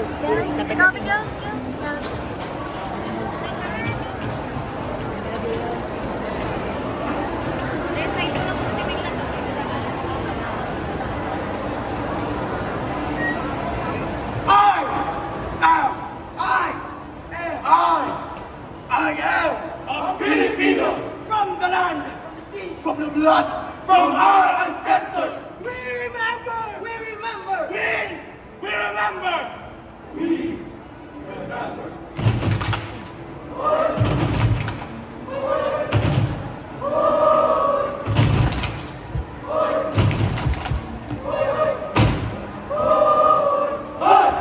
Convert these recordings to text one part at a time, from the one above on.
girls. Yes. Copy girls. Yes. I am a Filipino from the land, from the sea, from the blood, from our ancestors. We remember. We remember. We remember. We remember.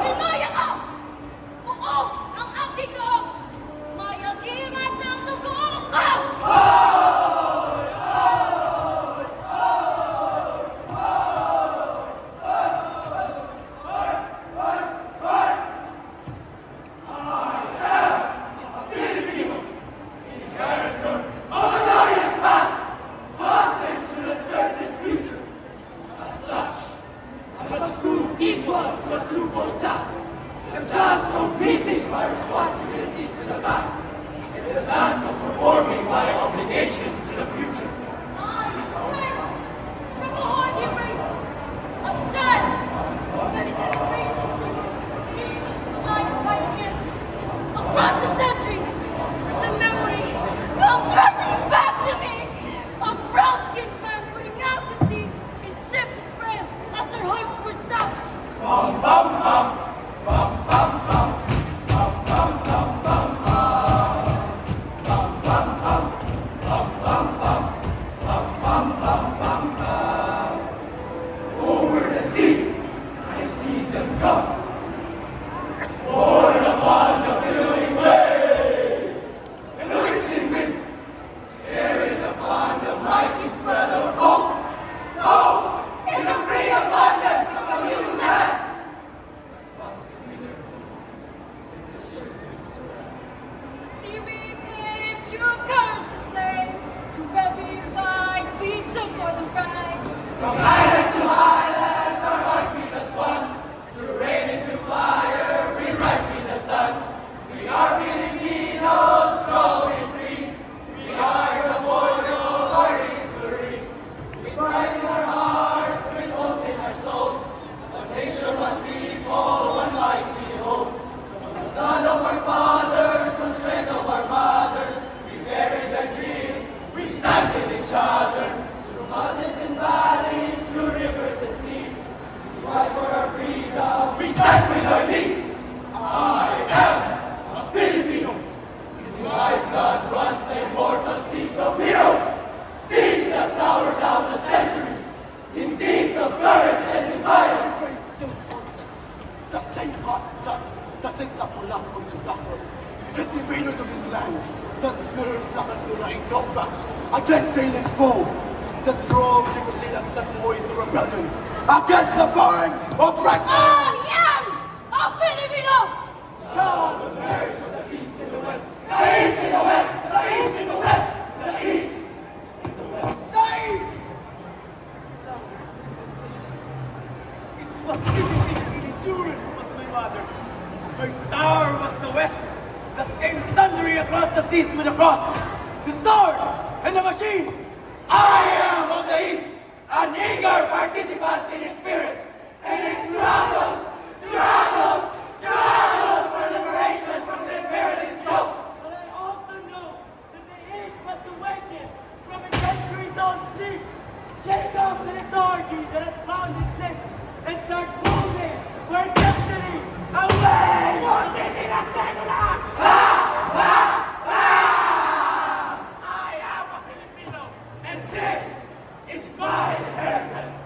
Pinaya ka! Oo, ang aking loob! Mayagim at ng dugo ka! Equal to a twofold task. The task of meeting my responsibilities to the past, and the task of performing my obligations to the future. I win from a hardy race, a child of many generations, kings of line of pioneers. Across the centuries, the memory comes rushing back to me. A brown-skinned man putting out to sea in ships as frail as their hearts were stout. Bum bum bum, bum bum bum, bum bum bum bum bum, bum bum bum, bum bum bum, bum bum bum bum. Over the sea, I see them come. Borne upon the billowing waves, and the whistling wind, carried upon the mighty swell of hope. Hope in the free abundance of a new land. The sea we came to courage and flame, to every fight we stood for the right. From island to highlands, our heart beat us one. To rain into fire, we rise with the sun. We are Filipinos, strong and free. We are the boys of our history. With pride in our hearts, with hope in our soul. One nation, one people, one mighty hope. From the blood of our fathers, from strength of our mothers, we carry their dreams. We stand with each other. Through mountains and valleys, through rivers and seas. We fight for our freedom. We stand with our knees. I am a Filipino. In my blood runs the immortal seeds of heroes. Seeds that flower down the centuries. In deeds of courage and defiance. Great still forces. The same hot blood. The same lapulang to battle. Filipinos of this land. That nerve nakatula in combat. Against the alien foe. The drove di ko silang tatuoy into rebellion. Against the foreign oppression. I am a Filipino! Show the marriage of the East and the West. The East and the West. The East and the West. The East and the West. The East. It's love and mysticism. It's passivity and endurance was my mother. My sour was the West that came thundering across the seas with a cross, the sword, and the machine. I am of the East, an eager participant in its spirit, and its struggles, struggles, struggles for liberation from the imperialist yoke. But I also know that the East must awaken from its centuries-old sleep, shake off the lethargy that has bound its lips, and start moving for destiny away. I am a Filipino, and this is my inheritance.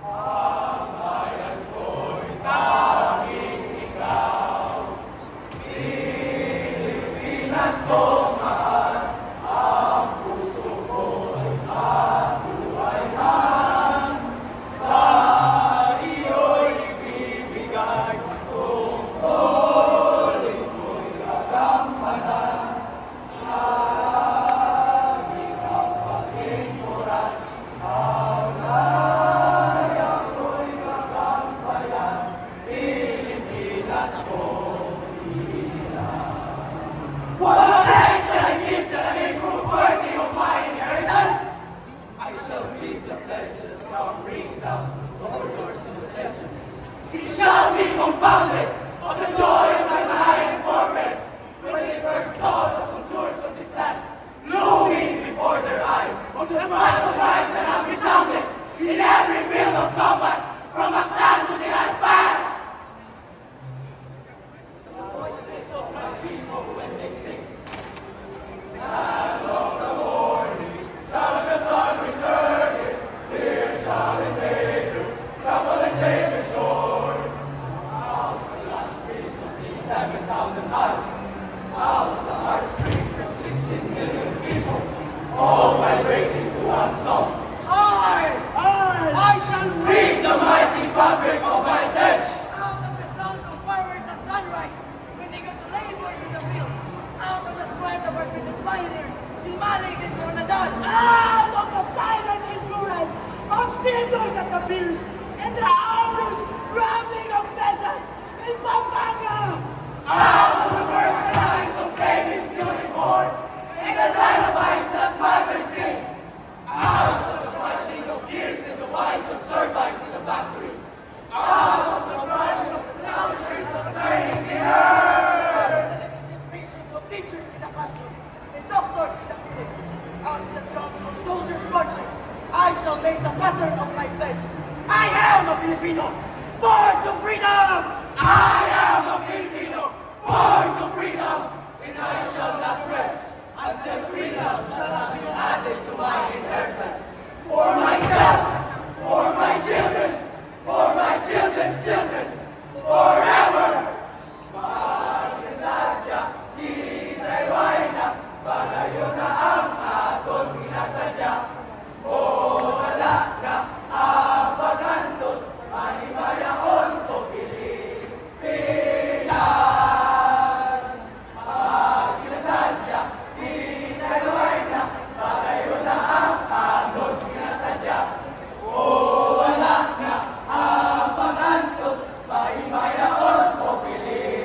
Amayan ko'y tanging ikaw, Pilipinas ko mahal, ang puso ko'y kabuhay man. Sa iyo'y ibibigay tungkol ko'y gagampanan. Lagi kang paglingkuran, The battle cries that have resounded in every field of combat, from Mactan to the Alpas. The voices of my people when they sing. Stand of the morning, shall the sun return it, here shall invaders travel the same shore. Out of the lush trees of these 7,000 huts, out of the hard streets of 16 million people, all vibrating to one song. I shall read the mighty fabric of my pledge. Out of the songs of farmers at sunrise, when they go to labors in the fields. Out of the sweat of our British pioneers in Malig and Coronadal. Out of the silent endurance of steamers at the piers and the hours rambling of peasants in Pampanga. Out of the first cries of babies newly born, and the lullabies that mothers sing. Out of the crushing of gears in the whines of turbines in the factories. Out of the rush of plowshares of turning the earth. These patients of teachers in the classrooms and doctors in the clinic. Out in the jobs of soldiers marching, I shall make the pattern of my pledge. I am a Filipino, born to freedom! I am a Filipino, born to freedom, and I shall not rest until freedom shall have been added to my inheritance. For myself, for my children's children, forever! Pagkasadya, di naiway na, palayo na ang aton minasadya. O wala na ang pagantos, manimayaon ko Pilipinas. Pagkasadya, di naiway na, palayo na ang aton minasadya. O wala na ang pagantos, manimayaon ko Pilipinas.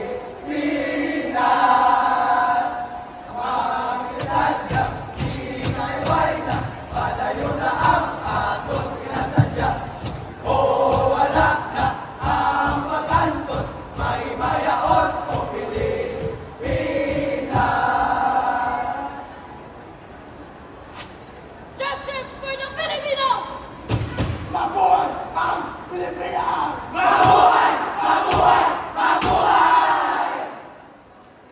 Pagkasadya, di naiway na, palayo na ang aton minasadya. O wala na ang pagantos, manimayaon ko Pilipinas. Justice for the Filipinos! Mabuhay ang Pilipinas!